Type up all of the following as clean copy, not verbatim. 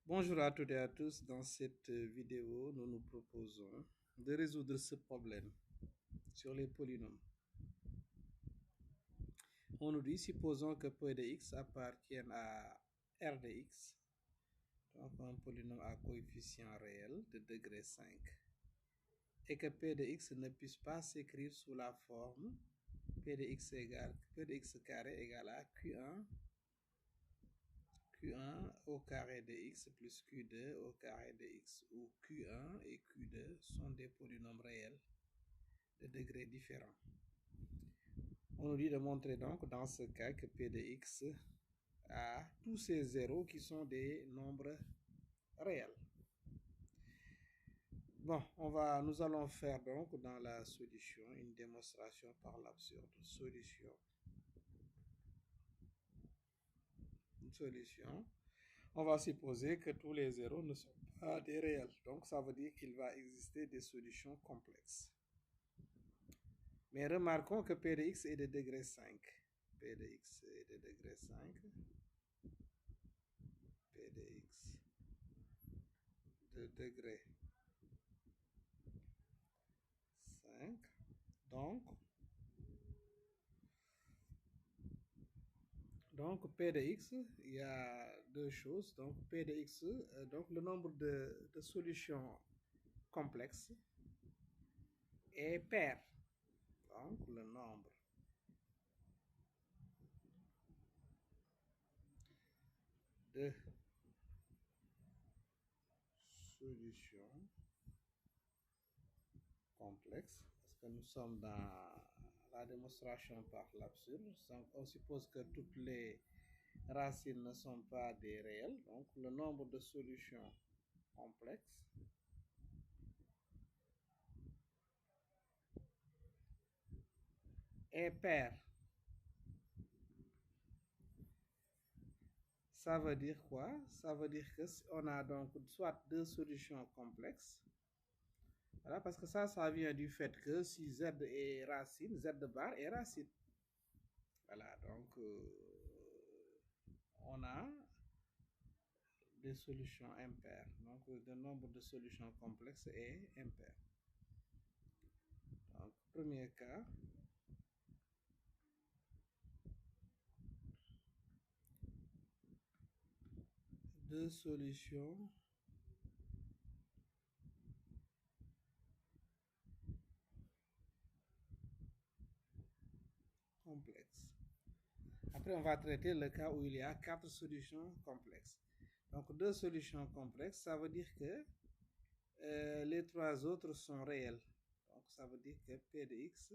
Bonjour à toutes et à tous. Dans cette vidéo, nous nous proposons de résoudre ce problème sur les polynômes. On nous dit, supposons que P de x appartienne à R de x, donc un polynôme à coefficient réel de degré 5, et que P de x ne puisse pas s'écrire sous la forme P de x carré égale à Q1 au carré de x plus Q2 au carré de x, où Q1 et Q2 sont des polynômes réels de degrés différents. On nous dit de montrer donc dans ce cas que P de x a tous ces zéros qui sont des nombres réels. Bon, nous allons faire donc dans la solution une démonstration par l'absurde. Solution. On va supposer que tous les zéros ne sont pas des réels. Donc ça veut dire qu'il va exister des solutions complexes. Mais remarquons que P de x est de degré 5. P de x est de degré 5. P de x de degré 5. Donc P de x, il y a deux choses. Donc P de x, donc le nombre de solutions complexes est pair. Donc le nombre de solutions complexes, parce que nous sommes dans la démonstration par l'absurde. Donc on suppose que toutes les racines ne sont pas des réels. Donc le nombre de solutions complexes est pair. Ça veut dire quoi? Ça veut dire que on a donc soit deux solutions complexes. Voilà, parce que ça vient du fait que si z est racine, z de bar est racine. Voilà, donc on a des solutions impaires. Donc le nombre de solutions complexes est impair. Donc premier cas, deux solutions complexes. Après, on va traiter le cas où il y a quatre solutions complexes. Donc deux solutions complexes, ça veut dire que les trois autres sont réels. Donc ça veut dire que P de x,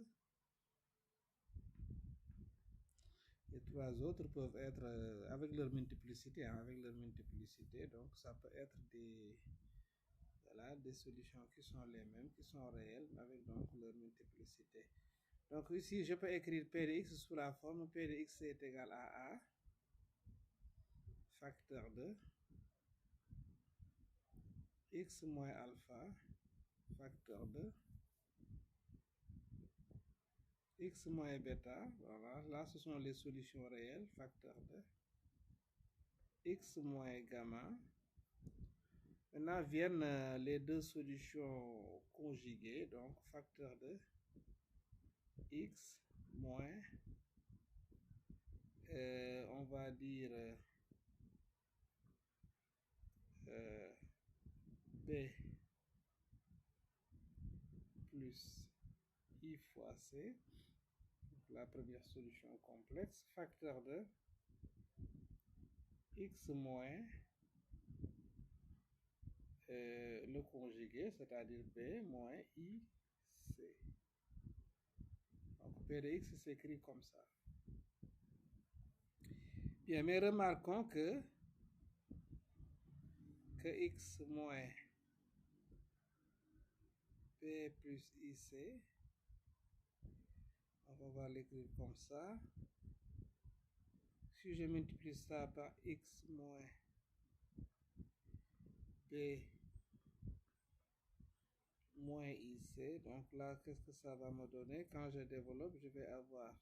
les trois autres peuvent être avec leur multiplicité, donc ça peut être des solutions qui sont les mêmes, qui sont réelles, avec donc leur multiplicité. Donc ici, je peux écrire P de x sous la forme P de x est égal à A facteur de x moins alpha facteur de x moins bêta. Voilà, là ce sont les solutions réelles, facteur de x moins gamma. Maintenant viennent les deux solutions conjuguées, donc facteur de x moins, on va dire b plus i fois c, la première solution complexe, facteur de x moins le conjugué, c'est-à-dire b moins ic. Donc p de x s'écrit comme ça. Bien, mais remarquons que x moins p plus ic, on va l'écrire comme ça. Si je multiplie ça par x moins p moins ic, donc là, qu'est-ce que ça va me donner? Quand je développe, je vais avoir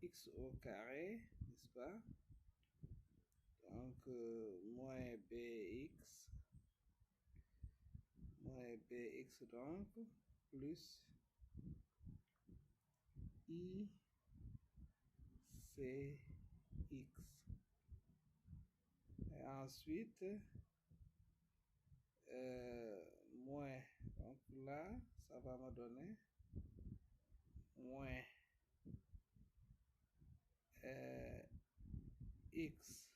x au carré, n'est-ce pas? Donc, moins b bx donc plus icx et ensuite moins, donc là ça va me donner moins x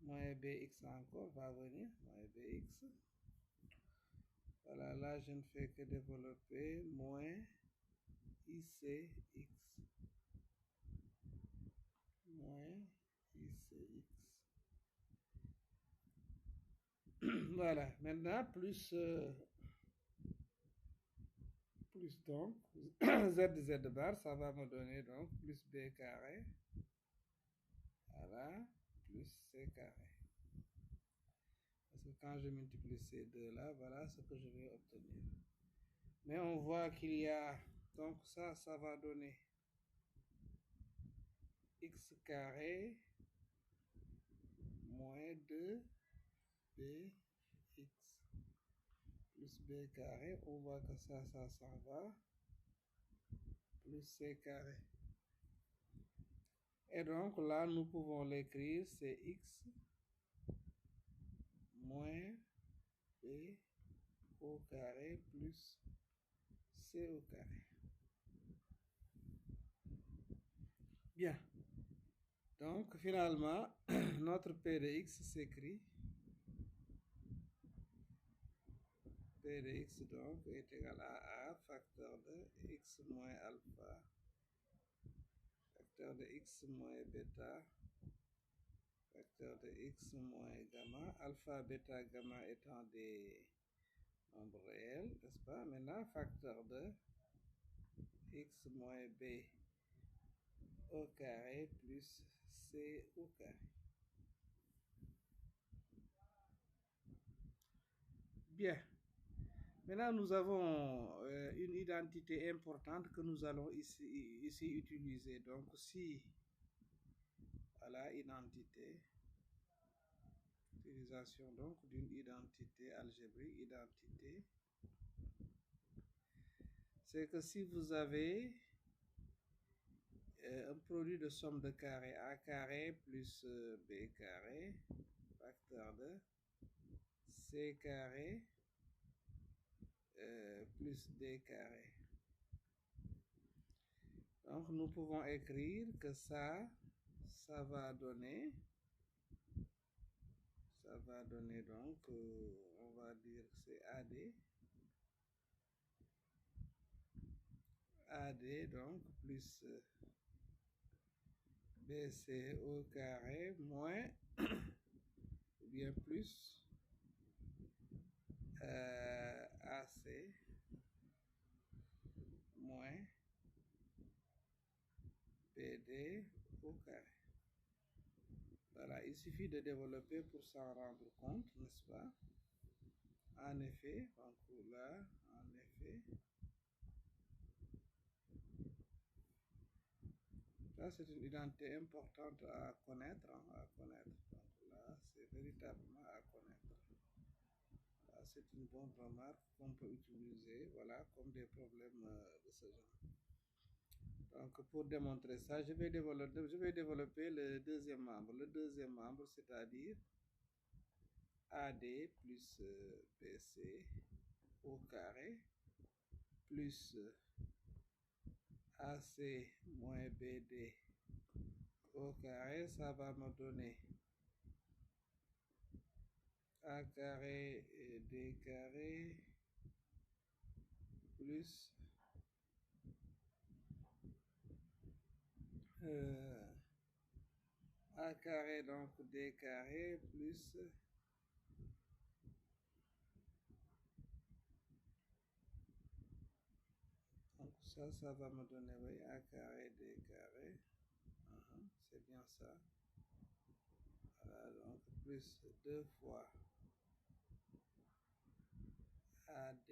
moins bx encore va venir, moins bx. Voilà, là je ne fais que développer moins icx. Moins icx. Voilà, maintenant plus donc z bar, ça va me donner donc plus b carré. Voilà, plus c carré. Parce que quand je multiplie ces deux là, voilà ce que je vais obtenir. Mais on voit qu'il y a, donc ça va donner x carré moins 2bx plus b carré. On voit que ça s'en va. Plus c carré. Et donc là, nous pouvons l'écrire, c'est x moins b au carré plus c au carré. Bien. Donc finalement, notre p de x s'écrit p de x donc est égal à a facteur de x moins alpha facteur de x moins bêta facteur de x moins gamma, alpha, bêta, gamma étant des nombres réels, n'est-ce pas? Maintenant, facteur de x moins b au carré plus c au carré. Bien. Maintenant, nous avons une identité importante que nous allons ici utiliser. Donc, si, voilà, identité, utilisation donc d'une identité algébrique, identité, c'est que si vous avez un produit de somme de carré a carré plus b carré, facteur de c carré plus d carré. Donc nous pouvons écrire que ça va donner donc, on va dire que c'est AD donc plus BC au carré moins ou bien plus AC moins BD au carré. Voilà, il suffit de développer pour s'en rendre compte, n'est-ce pas? En effet, donc là, en effet, ça c'est une identité importante à connaître, Donc là, c'est véritablement à connaître. Là, c'est une bonne remarque qu'on peut utiliser, voilà, comme des problèmes de ce genre. Donc pour démontrer ça, je vais développer le deuxième membre. Le deuxième membre, c'est-à-dire AD plus BC au carré plus AC moins BD au carré, ça va me donner A carré et D carré plus A carré donc D carré plus donc ça va me donner, oui, A carré D carré. C'est bien ça. Voilà, donc plus 2 fois AD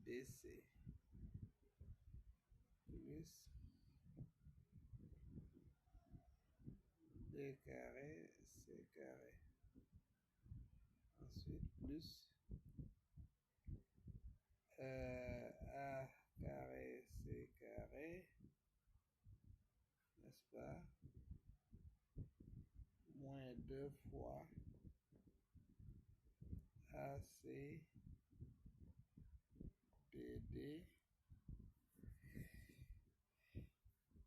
BC plus D carré C carré. ensuite plus A carré C carré, n'est-ce pas, moins 2 fois AC BD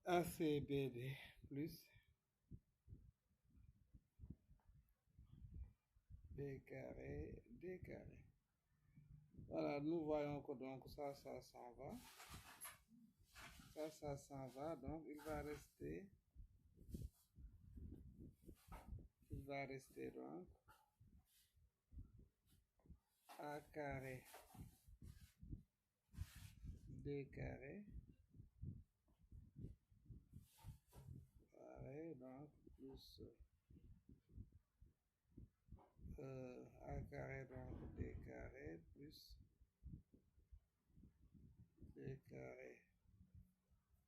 ACBD plus B carré D carré. Voilà, nous voyons que donc ça s'en va. Ça s'en va, donc il va rester donc A carré D carré, donc plus A carré donc D carré plus B carré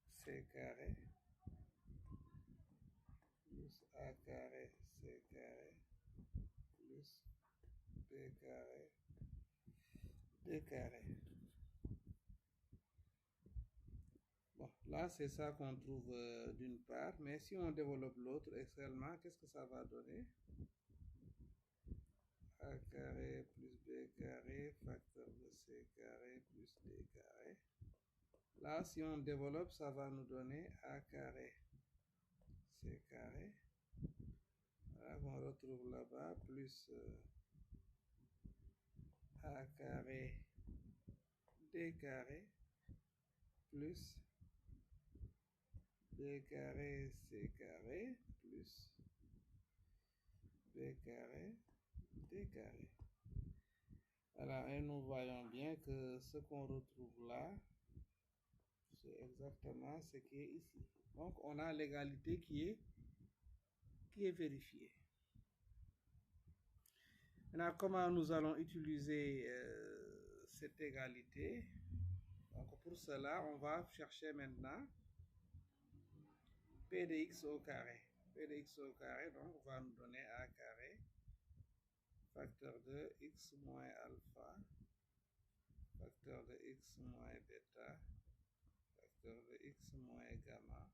C carré plus A carré C carré plus B carré D carré. Bon, là c'est ça qu'on trouve d'une part, mais si on développe l'autre externellement, qu'est-ce que ça va donner? A carré plus B carré facteur de C carré plus D carré. Là, si on développe, ça va nous donner A carré C carré. Voilà, on retrouve là-bas plus A carré D carré plus B carré C carré plus B carré D carré. Voilà, et nous voyons bien que ce qu'on retrouve là, c'est exactement ce qui est ici. Donc, on a l'égalité qui est vérifiée. Maintenant, comment nous allons utiliser cette égalité? Donc, pour cela, on va chercher maintenant P de x au carré. P de x au carré, donc, va nous donner A carré, facteur de x moins alpha, facteur de x moins bêta, facteur de x moins gamma.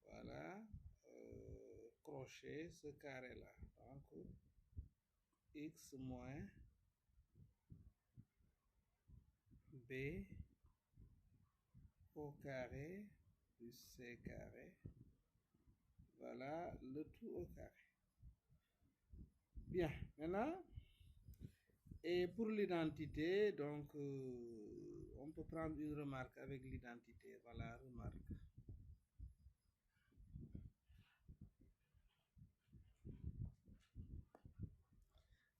Voilà, crochet ce carré-là. Donc, x moins b au carré plus c carré. Voilà le tout au carré. Bien, maintenant, et pour l'identité, donc, on peut prendre une remarque avec l'identité. Voilà, remarque.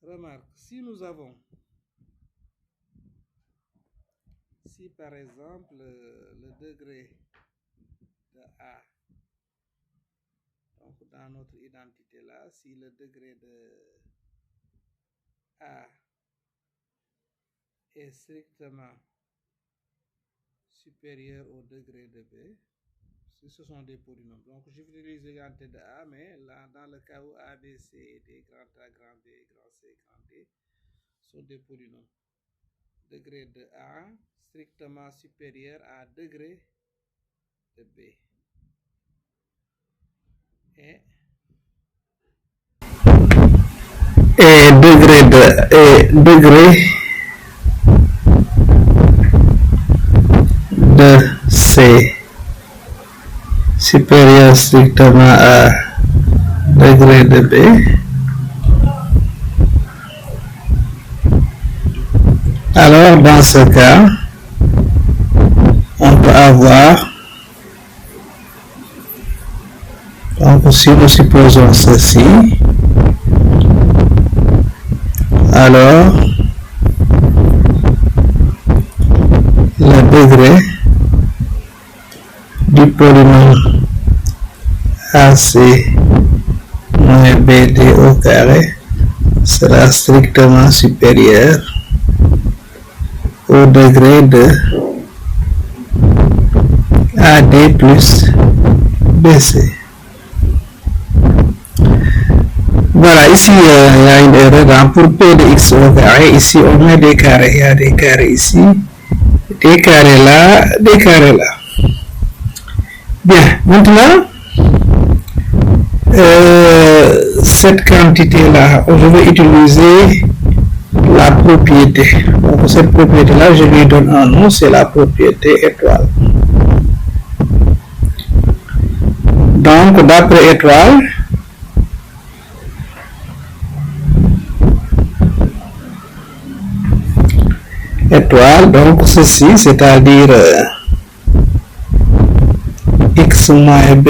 Remarque, si nous avons, si par exemple, le degré de A, donc dans notre identité là, si le degré de A est strictement supérieur au degré de B, si ce sont des polynômes. Donc, j'utilise l'identité de A, mais là, dans le cas où A, B, C et D, grand A, grand B, grand C, grand D, sont des polynômes. Degré de A strictement supérieur à degré de B. Et degré de C supérieur strictement à degré de B. Alors, dans ce cas, on peut avoir, donc si nous supposons ceci, alors le degré du polynôme AC moins BD au carré sera strictement supérieur au degré de AD plus BC. Voilà, ici il y a une erreur. Hein. Pour P de x au carré, ici on met des carrés. Il y a des carrés ici, des carrés là, des carrés là. Bien, maintenant, cette quantité-là, je vais utiliser la propriété. Donc cette propriété-là, je lui donne un nom, c'est la propriété étoile. Donc, d'après étoile, donc ceci, c'est-à-dire x moins b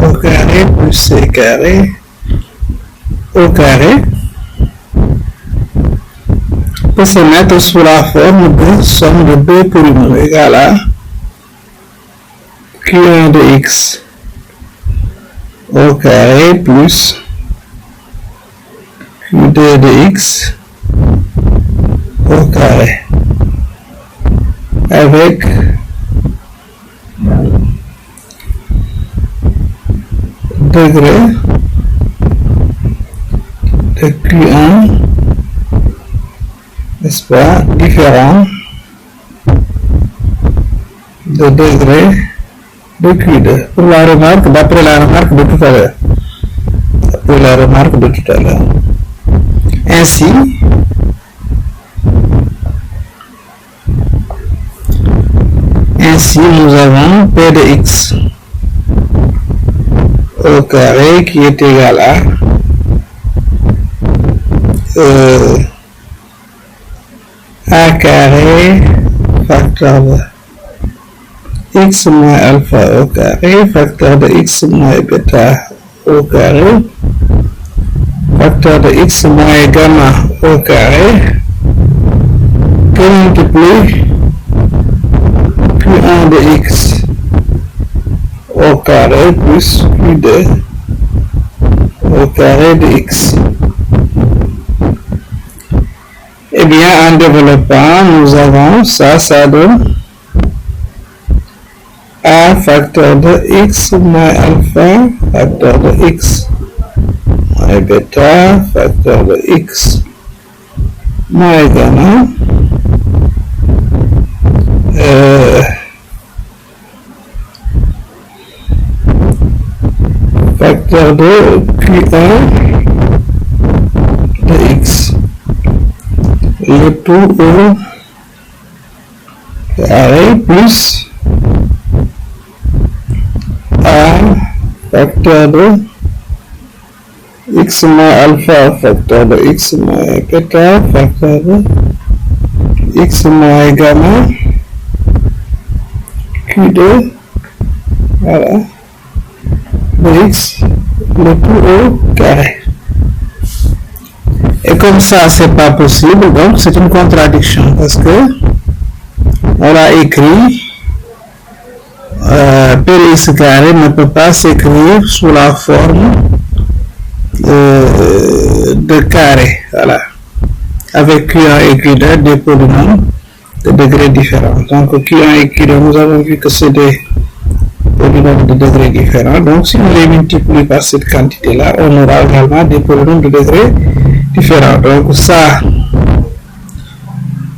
au carré plus c carré au carré peut se mettre sous la forme de somme de deux polynômes égale à q1 de x au carré plus q2 de x au carré avec degré de Q1, n'est-ce pas, différent de degré de Q2. Pour la remarque, d'après la remarque de tout à l'heure. D'après la remarque de tout à l'heure. Ainsi, nous avons P de x au carré qui est égal à a carré facteur de x moins alpha au carré facteur de x moins bêta au carré facteur de x moins gamma au carré que multiplie q1 de x au carré plus q2 au carré de x. Eh bien, en développant, nous avons ça donne a facteur de x moins alpha facteur de x moins bêta facteur de x moins gamma facteur de Q1 de x, le tout au carré plus a facteur de x moins alpha facteur de x moins bêta facteur de x moins gamma Q2, voilà, de x, le tout au carré. Et comme ça, c'est pas possible, donc c'est une contradiction parce que on a écrit P de x carré ne peut pas s'écrire sous la forme de carré, voilà, avec Q1 et Q2 des polynômes de degrés différents. Donc Q1 et Q2, nous avons vu que c'est des polynômes de degrés différents. Donc si on les multiplie par cette quantité-là, on aura également des polynômes de degrés différents. Donc ça,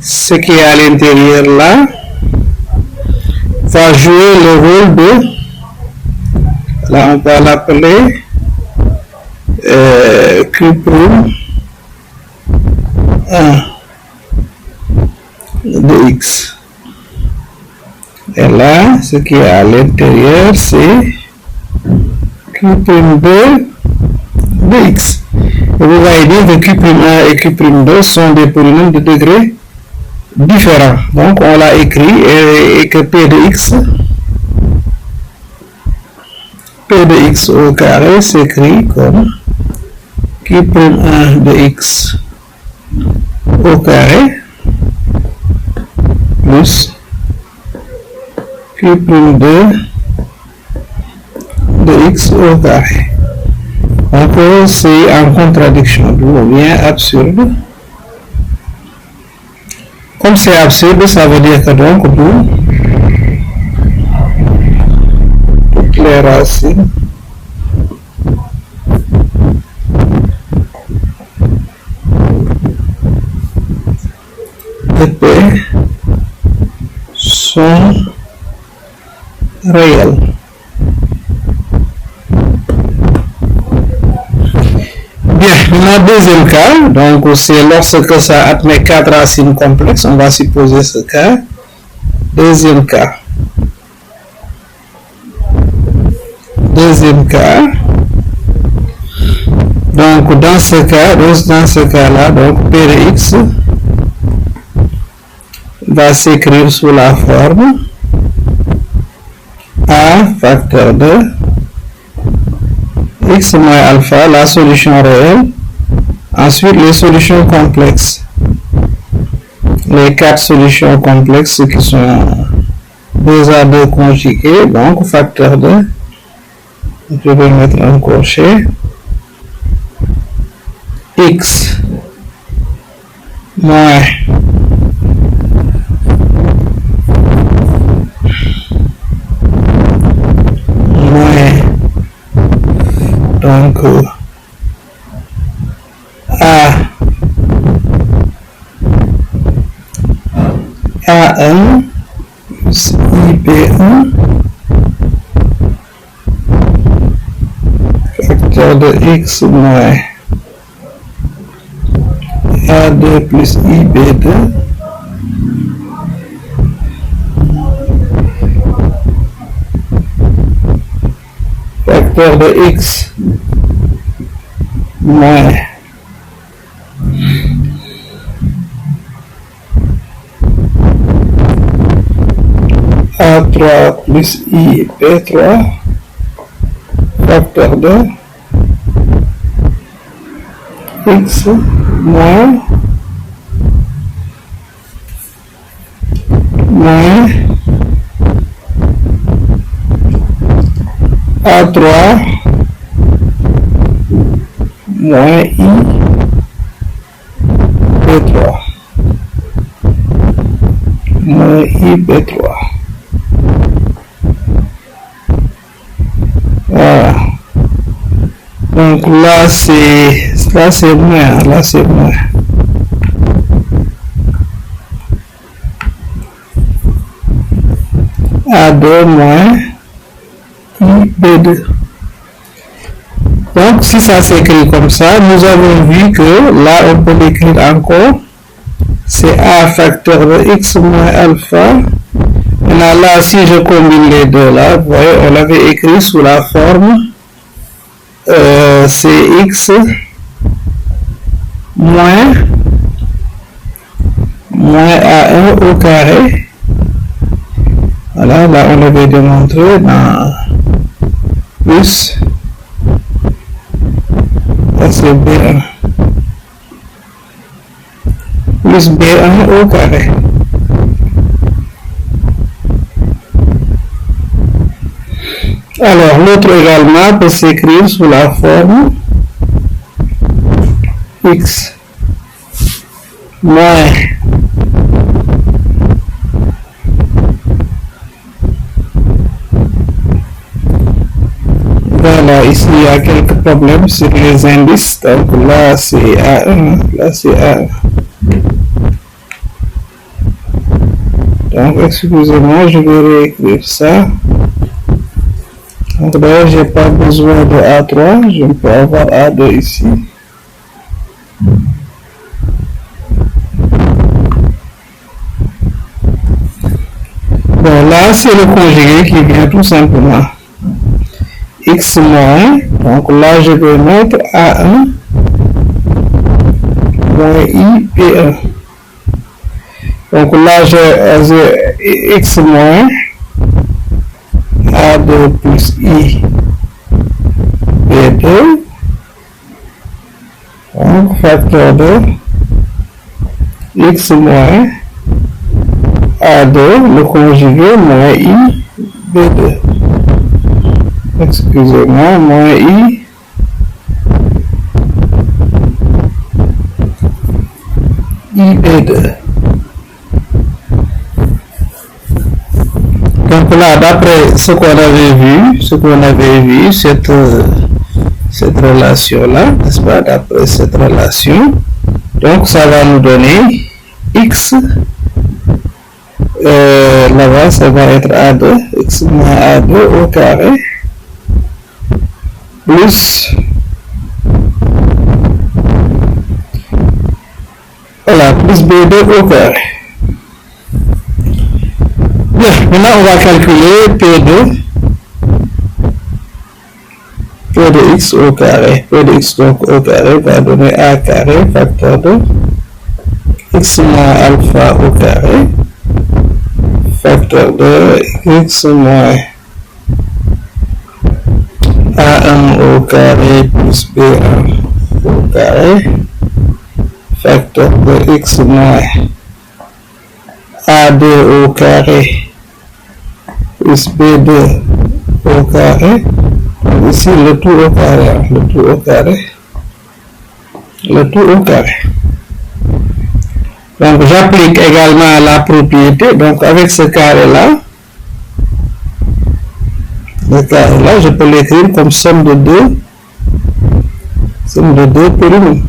ce qui est à l'intérieur là, va jouer le rôle de, là on va l'appeler Q' 1 de x. Et là, ce qui est à l'intérieur, c'est Q' 2 de x. Et vous voyez bien que Q'1 et Q'2 sont des polynômes de degrés différents. Donc, on l'a écrit et que P de x au carré s'écrit comme Q'1 de x au carré plus Q'2 de x au carré. Donc c'est en contradiction, ou bien absurde. Comme c'est absurde, ça veut dire que donc toutes les racines de P sont réels. Bien, le deuxième cas, donc c'est lorsque ça admet 4 racines complexes, on va supposer ce cas. Deuxième cas, donc dans ce cas-là, donc P de X va s'écrire sous la forme A facteur de X moins alpha, la solution réelle. Ensuite, les solutions complexes. Les 4 solutions complexes qui sont 2 à 2 conjuguées, donc facteur de, je vais mettre un crochet, X moins donc A1 plus IP1 facteur de X moins A2 plus IB2 facteur de X moins A3 plus IB3 facteur de X moins A3 moins IB3 voilà. Donc là c'est moins, A2 moins IB2. Donc si ça s'écrit comme ça, nous avons vu que là on peut l'écrire encore, c'est A facteur de X moins alpha. Maintenant là, si je combine les deux là, vous voyez, on l'avait écrit sous la forme Cx moins A1 au carré. Voilà, là on l'avait démontré dans plus, là c'est B1 plus B1 au carré. Alors l'autre également peut s'écrire sous la forme X moins voilà, ici il y a quelques problèmes sur les indices, donc là c'est A1, là c'est A1. Donc excusez-moi, je vais réécrire ça. Donc d'ailleurs j'ai pas besoin de A3, je peux avoir A2 ici. Bon là c'est le conjugué qui vient tout simplement. X moins, donc là je vais mettre A1 moins IP1. Donc là j'ai X moins A2 plus I B2, donc facteur de X moins A2, le conjugué moins I B2. Excusez-moi, moins I B2. Donc là, d'après ce qu'on avait vu, cette relation-là, n'est-ce pas, d'après cette relation, donc ça va nous donner x, là-bas ça va être A2, x moins A2 au carré, plus, voilà, plus B2 au carré. Bien, maintenant on va calculer P2 de x au carré. P de x donc au carré va donner A carré facteur de x moins alpha au carré facteur de x moins A1 au carré plus B1 au carré facteur de x moins A2 au carré plus B2 au carré. Ici le tout au carré, le tout au carré, le tout au carré. Donc j'applique également la propriété. Donc avec ce carré-là, je peux l'écrire comme somme de deux polynômes.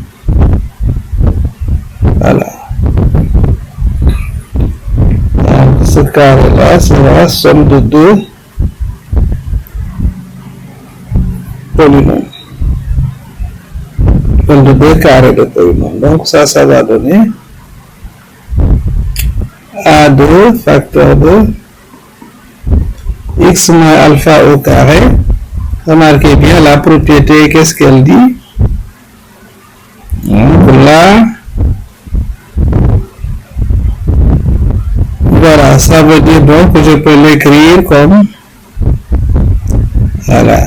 Voilà. Donc ce carré-là sera somme de deux polynômes. Donc de deux carrés de polynômes. Donc ça va donner A2 facteur de x moins alpha au carré. Remarquez bien la propriété, qu'est-ce qu'elle dit? Donc là, voilà, ça veut dire donc que je peux l'écrire comme, voilà.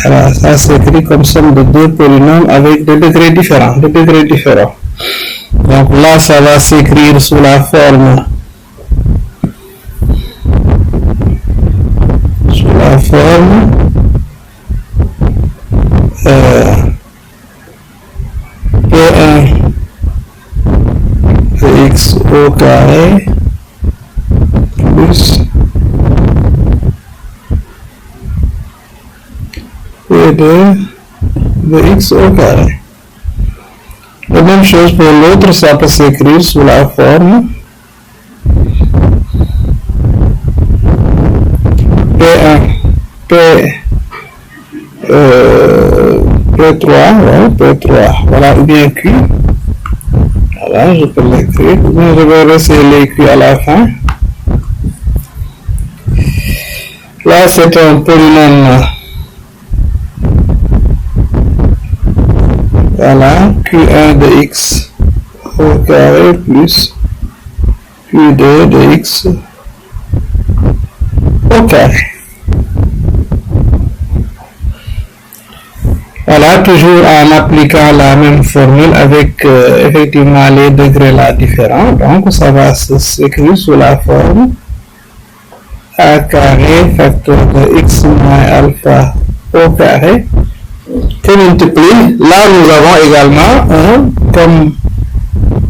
Voilà, ça s'écrit comme somme de deux polynômes avec des degrés différents, Donc là, ça va s'écrire sous la forme P1 de x au carré plus P2 de x au carré. La même chose pour l'autre, ça peut s'écrire sous la forme P1, P3, ouais, P3, voilà, ou bien Q. Voilà, je peux l'écrire, mais je vais laisser les Q à la fin. Là, c'est un polynôme. Voilà, Q1 de x au carré plus Q2 de x au carré. Voilà, toujours en appliquant la même formule avec effectivement les degrés là différents. Donc, ça va s'écrire sous la forme A carré facteur de x moins alpha au carré qui multiplie. Là, nous avons également comme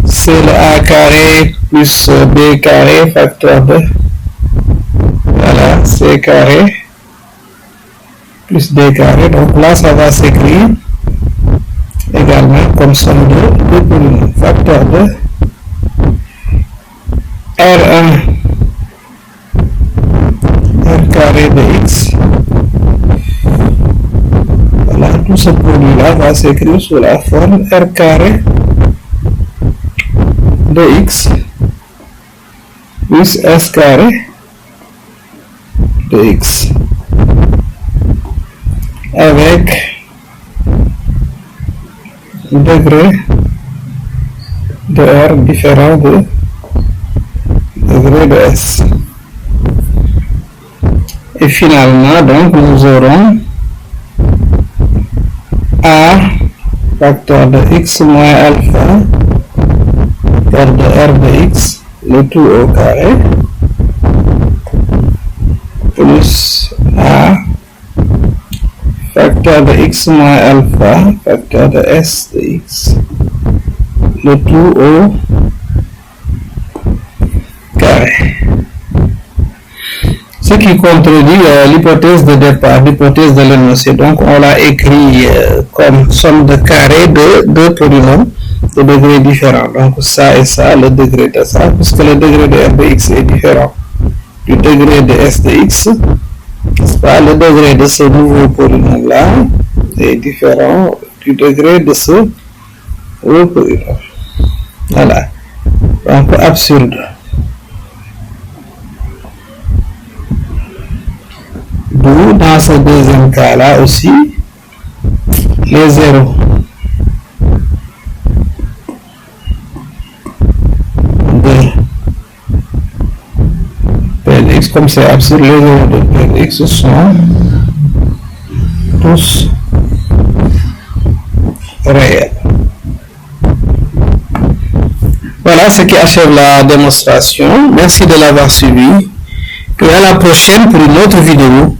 c'est le A carré plus B carré facteur de, voilà, C carré plus D carré. Donc là, ça va s'écrire également comme somme de deux polynômes facteur de R1 R carré de x. Voilà, tout ce produit-là va s'écrire sous la forme R carré de x plus S carré de x avec degré de R différent de degré de S. Et finalement, donc, nous aurons A facteur de x moins alpha facteur de R de x, le tout au carré, plus A facteur de x moins alpha facteur de S de x, le tout au carré. Ce ce qui contredit l'hypothèse de départ, l'hypothèse de l'énoncé. Donc on l'a écrit comme somme de carré de deux polynômes de degrés différents. Donc ça et ça, le degré de ça, puisque le degré de f de x est différent du degré de s de x, n'est-ce pas? Le degré de ce nouveau polynôme-là est différent du degré de ce nouveau polynôme. Voilà. Donc absurde. D'où, dans ce deuxième cas-là aussi, les zéros de Px, comme c'est absurde, les zéros de Px sont tous réels. Voilà ce qui achève la démonstration. Merci de l'avoir suivi. Et à la prochaine pour une autre vidéo.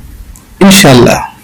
Inch'Allah.